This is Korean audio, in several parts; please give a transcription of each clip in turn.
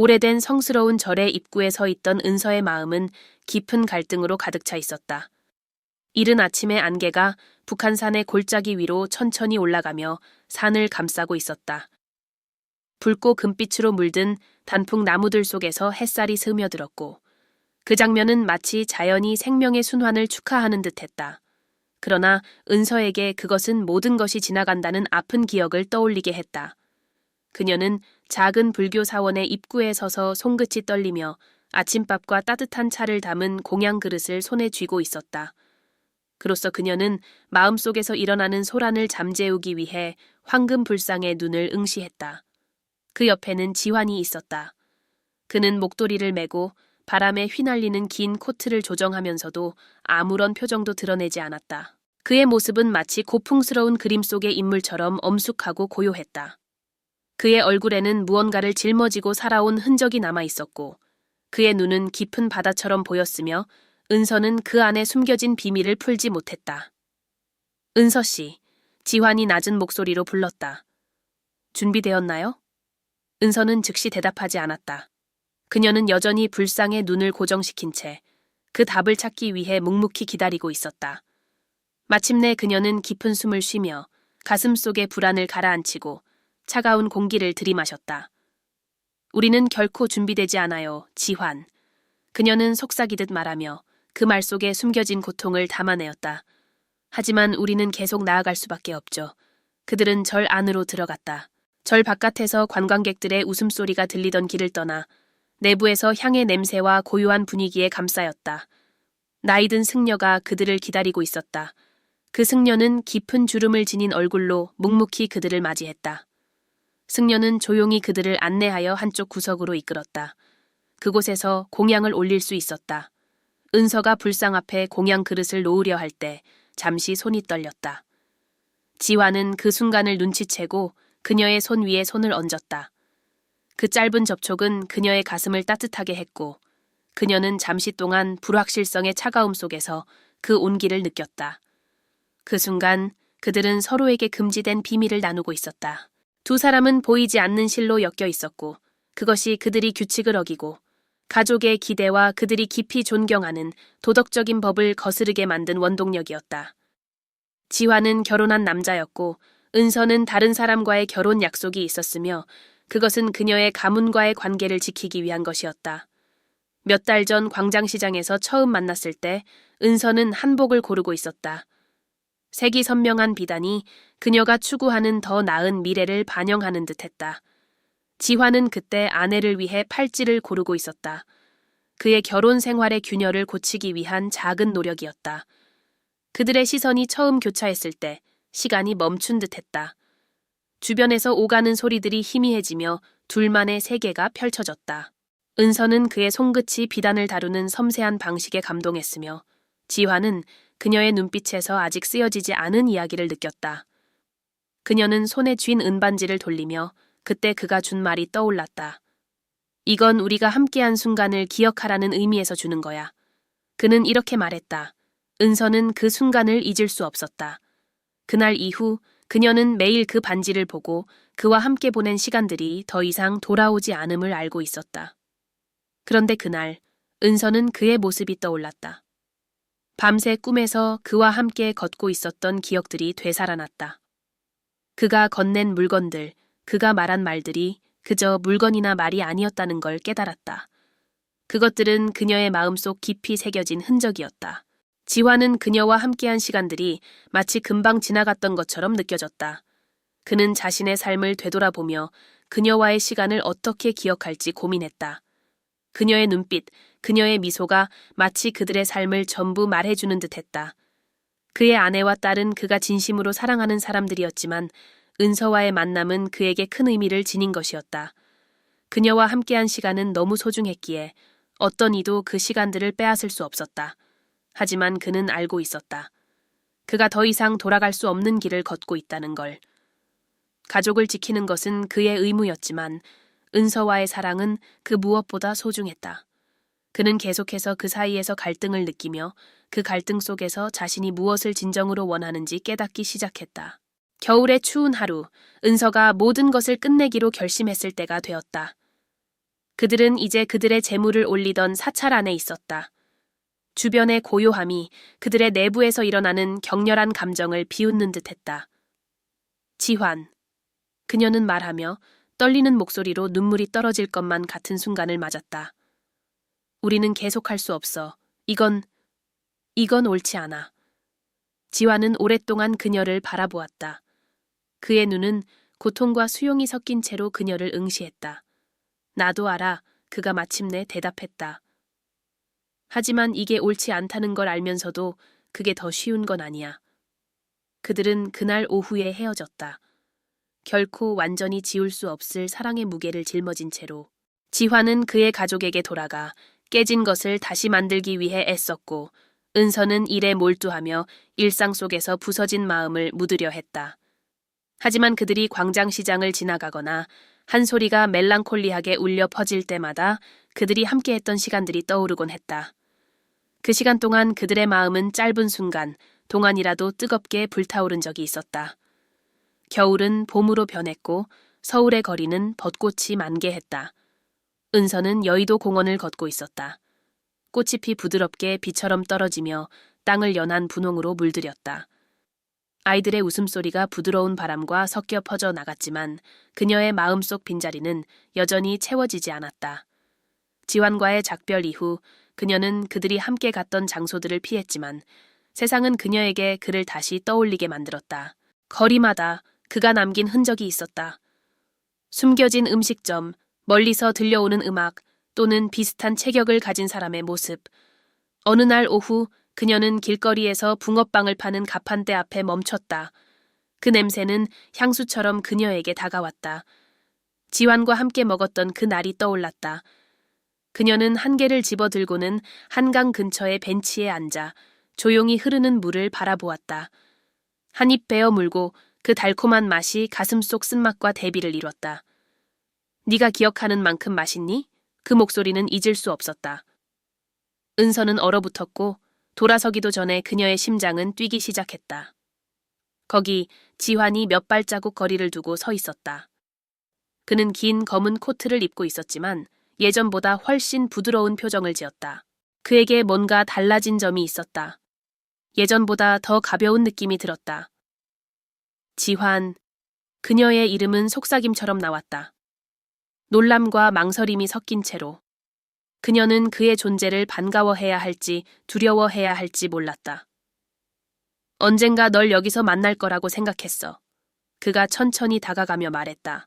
오래된 성스러운 절의 입구에 서 있던 은서의 마음은 깊은 갈등으로 가득 차 있었다. 이른 아침의 안개가 북한산의 골짜기 위로 천천히 올라가며 산을 감싸고 있었다. 붉고 금빛으로 물든 단풍 나무들 속에서 햇살이 스며들었고 그 장면은 마치 자연이 생명의 순환을 축하하는 듯했다. 그러나 은서에게 그것은 모든 것이 지나간다는 아픈 기억을 떠올리게 했다. 그녀는 작은 불교 사원의 입구에 서서 손끝이 떨리며 아침밥과 따뜻한 차를 담은 공양 그릇을 손에 쥐고 있었다. 그로써 그녀는 마음속에서 일어나는 소란을 잠재우기 위해 황금 불상의 눈을 응시했다. 그 옆에는 지환이 있었다. 그는 목도리를 메고 바람에 휘날리는 긴 코트를 조정하면서도 아무런 표정도 드러내지 않았다. 그의 모습은 마치 고풍스러운 그림 속의 인물처럼 엄숙하고 고요했다. 그의 얼굴에는 무언가를 짊어지고 살아온 흔적이 남아 있었고 그의 눈은 깊은 바다처럼 보였으며 은서는 그 안에 숨겨진 비밀을 풀지 못했다. 은서 씨, 지환이 낮은 목소리로 불렀다. 준비되었나요? 은서는 즉시 대답하지 않았다. 그녀는 여전히 불상에 눈을 고정시킨 채 그 답을 찾기 위해 묵묵히 기다리고 있었다. 마침내 그녀는 깊은 숨을 쉬며 가슴 속의 불안을 가라앉히고 차가운 공기를 들이마셨다. 우리는 결코 준비되지 않아요, 지환. 그녀는 속삭이듯 말하며 그 말 속에 숨겨진 고통을 담아내었다. 하지만 우리는 계속 나아갈 수밖에 없죠. 그들은 절 안으로 들어갔다. 절 바깥에서 관광객들의 웃음소리가 들리던 길을 떠나 내부에서 향의 냄새와 고요한 분위기에 감싸였다. 나이든 승려가 그들을 기다리고 있었다. 그 승려는 깊은 주름을 지닌 얼굴로 묵묵히 그들을 맞이했다. 승려는 조용히 그들을 안내하여 한쪽 구석으로 이끌었다. 그곳에서 공양을 올릴 수 있었다. 은서가 불상 앞에 공양 그릇을 놓으려 할 때 잠시 손이 떨렸다. 지환은 그 순간을 눈치채고 그녀의 손 위에 손을 얹었다. 그 짧은 접촉은 그녀의 가슴을 따뜻하게 했고 그녀는 잠시 동안 불확실성의 차가움 속에서 그 온기를 느꼈다. 그 순간 그들은 서로에게 금지된 비밀을 나누고 있었다. 두 사람은 보이지 않는 실로 엮여 있었고 그것이 그들이 규칙을 어기고 가족의 기대와 그들이 깊이 존경하는 도덕적인 법을 거스르게 만든 원동력이었다. 지환은 결혼한 남자였고 은서는 다른 사람과의 결혼 약속이 있었으며 그것은 그녀의 가문과의 관계를 지키기 위한 것이었다. 몇 달 전 광장시장에서 처음 만났을 때 은서는 한복을 고르고 있었다. 색이 선명한 비단이 그녀가 추구하는 더 나은 미래를 반영하는 듯했다. 지환은 그때 아내를 위해 팔찌를 고르고 있었다. 그의 결혼 생활의 균열을 고치기 위한 작은 노력이었다. 그들의 시선이 처음 교차했을 때 시간이 멈춘 듯했다. 주변에서 오가는 소리들이 희미해지며 둘만의 세계가 펼쳐졌다. 은서는 그의 손끝이 비단을 다루는 섬세한 방식에 감동했으며 지환은 그녀의 눈빛에서 아직 쓰여지지 않은 이야기를 느꼈다. 그녀는 손에 쥔 은반지를 돌리며 그때 그가 준 말이 떠올랐다. 이건 우리가 함께한 순간을 기억하라는 의미에서 주는 거야. 그는 이렇게 말했다. 은서는 그 순간을 잊을 수 없었다. 그날 이후 그녀는 매일 그 반지를 보고 그와 함께 보낸 시간들이 더 이상 돌아오지 않음을 알고 있었다. 그런데 그날 은서는 그의 모습이 떠올랐다. 밤새 꿈에서 그와 함께 걷고 있었던 기억들이 되살아났다. 그가 건넨 물건들, 그가 말한 말들이 그저 물건이나 말이 아니었다는 걸 깨달았다. 그것들은 그녀의 마음속 깊이 새겨진 흔적이었다. 지환은 그녀와 함께한 시간들이 마치 금방 지나갔던 것처럼 느껴졌다. 그는 자신의 삶을 되돌아보며 그녀와의 시간을 어떻게 기억할지 고민했다. 그녀의 눈빛, 그녀의 미소가 마치 그들의 삶을 전부 말해주는 듯했다. 그의 아내와 딸은 그가 진심으로 사랑하는 사람들이었지만 은서와의 만남은 그에게 큰 의미를 지닌 것이었다. 그녀와 함께한 시간은 너무 소중했기에 어떤 이도 그 시간들을 빼앗을 수 없었다. 하지만 그는 알고 있었다. 그가 더 이상 돌아갈 수 없는 길을 걷고 있다는 걸. 가족을 지키는 것은 그의 의무였지만 은서와의 사랑은 그 무엇보다 소중했다. 그는 계속해서 그 사이에서 갈등을 느끼며 그 갈등 속에서 자신이 무엇을 진정으로 원하는지 깨닫기 시작했다. 겨울의 추운 하루, 은서가 모든 것을 끝내기로 결심했을 때가 되었다. 그들은 이제 그들의 재물을 올리던 사찰 안에 있었다. 주변의 고요함이 그들의 내부에서 일어나는 격렬한 감정을 비웃는 듯했다. 지환. 그녀는 말하며 떨리는 목소리로 눈물이 떨어질 것만 같은 순간을 맞았다. 우리는 계속할 수 없어. 이건 옳지 않아. 지환은 오랫동안 그녀를 바라보았다. 그의 눈은 고통과 수용이 섞인 채로 그녀를 응시했다. 나도 알아. 그가 마침내 대답했다. 하지만 이게 옳지 않다는 걸 알면서도 그게 더 쉬운 건 아니야. 그들은 그날 오후에 헤어졌다. 결코 완전히 지울 수 없을 사랑의 무게를 짊어진 채로. 지환은 그의 가족에게 돌아가 깨진 것을 다시 만들기 위해 애썼고, 은서는 일에 몰두하며 일상 속에서 부서진 마음을 묻으려 했다. 하지만 그들이 광장시장을 지나가거나 한 소리가 멜랑콜리하게 울려 퍼질 때마다 그들이 함께했던 시간들이 떠오르곤 했다. 그 시간 동안 그들의 마음은 짧은 순간 동안이라도 뜨겁게 불타오른 적이 있었다. 겨울은 봄으로 변했고 서울의 거리는 벚꽃이 만개했다. 은서는 여의도 공원을 걷고 있었다. 꽃잎이 부드럽게 비처럼 떨어지며 땅을 연한 분홍으로 물들였다. 아이들의 웃음소리가 부드러운 바람과 섞여 퍼져 나갔지만 그녀의 마음속 빈자리는 여전히 채워지지 않았다. 지환과의 작별 이후 그녀는 그들이 함께 갔던 장소들을 피했지만 세상은 그녀에게 그를 다시 떠올리게 만들었다. 거리마다 그가 남긴 흔적이 있었다. 숨겨진 음식점, 멀리서 들려오는 음악, 또는 비슷한 체격을 가진 사람의 모습. 어느 날 오후 그녀는 길거리에서 붕어빵을 파는 가판대 앞에 멈췄다. 그 냄새는 향수처럼 그녀에게 다가왔다. 지환과 함께 먹었던 그 날이 떠올랐다. 그녀는 한 개를 집어들고는 한강 근처의 벤치에 앉아 조용히 흐르는 물을 바라보았다. 한 입 베어 물고 그 달콤한 맛이 가슴속 쓴맛과 대비를 이뤘다. 네가 기억하는 만큼 맛있니? 그 목소리는 잊을 수 없었다. 은서는 얼어붙었고 돌아서기도 전에 그녀의 심장은 뛰기 시작했다. 거기 지환이 몇 발자국 거리를 두고 서 있었다. 그는 긴 검은 코트를 입고 있었지만 예전보다 훨씬 부드러운 표정을 지었다. 그에게 뭔가 달라진 점이 있었다. 예전보다 더 가벼운 느낌이 들었다. 지환. 그녀의 이름은 속삭임처럼 나왔다. 놀람과 망설임이 섞인 채로. 그녀는 그의 존재를 반가워해야 할지 두려워해야 할지 몰랐다. 언젠가 널 여기서 만날 거라고 생각했어. 그가 천천히 다가가며 말했다.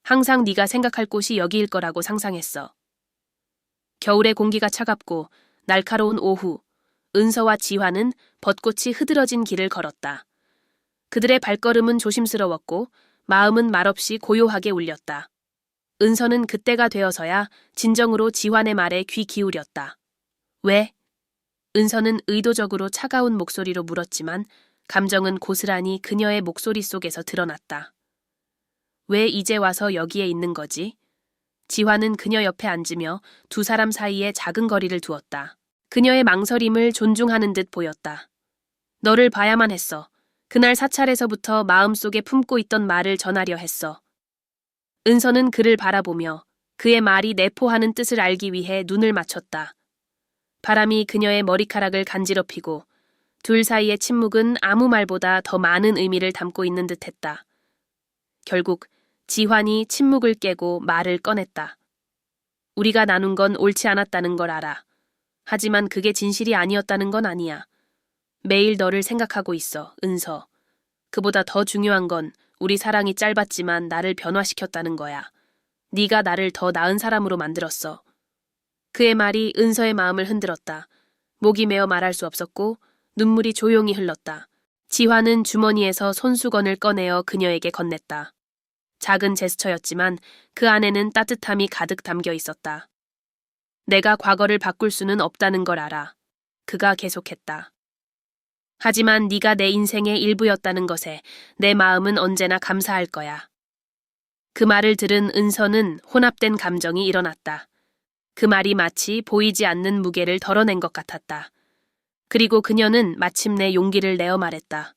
항상 네가 생각할 곳이 여기일 거라고 상상했어. 겨울의 공기가 차갑고 날카로운 오후, 은서와 지환은 벚꽃이 흐드러진 길을 걸었다. 그들의 발걸음은 조심스러웠고 마음은 말없이 고요하게 울렸다. 은서는 그때가 되어서야 진정으로 지환의 말에 귀 기울였다. 왜? 은서는 의도적으로 차가운 목소리로 물었지만 감정은 고스란히 그녀의 목소리 속에서 드러났다. 왜 이제 와서 여기에 있는 거지? 지환은 그녀 옆에 앉으며 두 사람 사이에 작은 거리를 두었다. 그녀의 망설임을 존중하는 듯 보였다. 너를 봐야만 했어. 그날 사찰에서부터 마음속에 품고 있던 말을 전하려 했어. 은서는 그를 바라보며 그의 말이 내포하는 뜻을 알기 위해 눈을 맞췄다. 바람이 그녀의 머리카락을 간지럽히고 둘 사이의 침묵은 아무 말보다 더 많은 의미를 담고 있는 듯했다. 결국 지환이 침묵을 깨고 말을 꺼냈다. 우리가 나눈 건 옳지 않았다는 걸 알아. 하지만 그게 진실이 아니었다는 건 아니야. 매일 너를 생각하고 있어, 은서. 그보다 더 중요한 건 우리 사랑이 짧았지만 나를 변화시켰다는 거야. 네가 나를 더 나은 사람으로 만들었어. 그의 말이 은서의 마음을 흔들었다. 목이 메어 말할 수 없었고 눈물이 조용히 흘렀다. 지환은 주머니에서 손수건을 꺼내어 그녀에게 건넸다. 작은 제스처였지만 그 안에는 따뜻함이 가득 담겨 있었다. 내가 과거를 바꿀 수는 없다는 걸 알아. 그가 계속했다. 하지만 네가 내 인생의 일부였다는 것에 내 마음은 언제나 감사할 거야. 그 말을 들은 은서는 혼합된 감정이 일어났다. 그 말이 마치 보이지 않는 무게를 덜어낸 것 같았다. 그리고 그녀는 마침내 용기를 내어 말했다.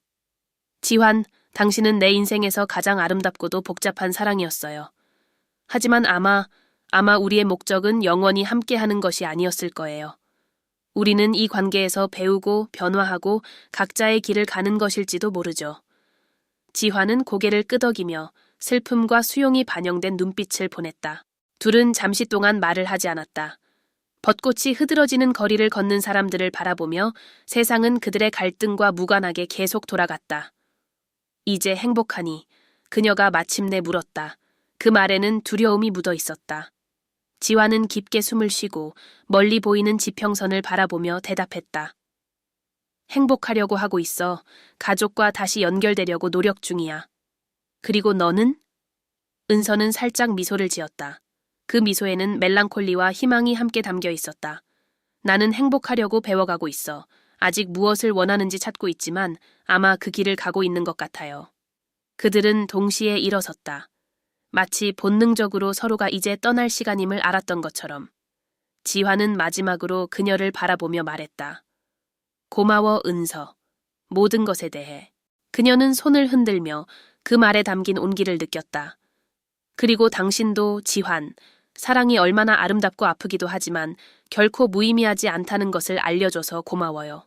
지환, 당신은 내 인생에서 가장 아름답고도 복잡한 사랑이었어요. 하지만 아마 아마 우리의 목적은 영원히 함께하는 것이 아니었을 거예요. 우리는 이 관계에서 배우고 변화하고 각자의 길을 가는 것일지도 모르죠. 지화는 고개를 끄덕이며 슬픔과 수용이 반영된 눈빛을 보냈다. 둘은 잠시 동안 말을 하지 않았다. 벚꽃이 흐드러지는 거리를 걷는 사람들을 바라보며 세상은 그들의 갈등과 무관하게 계속 돌아갔다. 이제 행복하니? 그녀가 마침내 물었다. 그 말에는 두려움이 묻어 있었다. 지화는 깊게 숨을 쉬고 멀리 보이는 지평선을 바라보며 대답했다. 행복하려고 하고 있어. 가족과 다시 연결되려고 노력 중이야. 그리고 너는? 은서는 살짝 미소를 지었다. 그 미소에는 멜랑콜리와 희망이 함께 담겨 있었다. 나는 행복하려고 배워가고 있어. 아직 무엇을 원하는지 찾고 있지만 아마 그 길을 가고 있는 것 같아요. 그들은 동시에 일어섰다. 마치 본능적으로 서로가 이제 떠날 시간임을 알았던 것처럼. 지화는 마지막으로 그녀를 바라보며 말했다. 고마워, 은서. 모든 것에 대해. 그녀는 손을 흔들며 그 말에 담긴 온기를 느꼈다. 그리고 당신도 지환, 사랑이 얼마나 아름답고 아프기도 하지만 결코 무의미하지 않다는 것을 알려줘서 고마워요.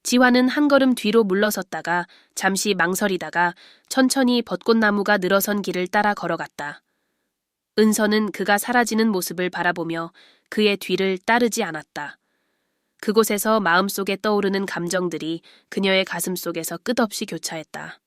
지환은 한 걸음 뒤로 물러섰다가 잠시 망설이다가 천천히 벚꽃나무가 늘어선 길을 따라 걸어갔다. 은서는 그가 사라지는 모습을 바라보며 그의 뒤를 따르지 않았다. 그곳에서 마음속에 떠오르는 감정들이 그녀의 가슴 속에서 끝없이 교차했다.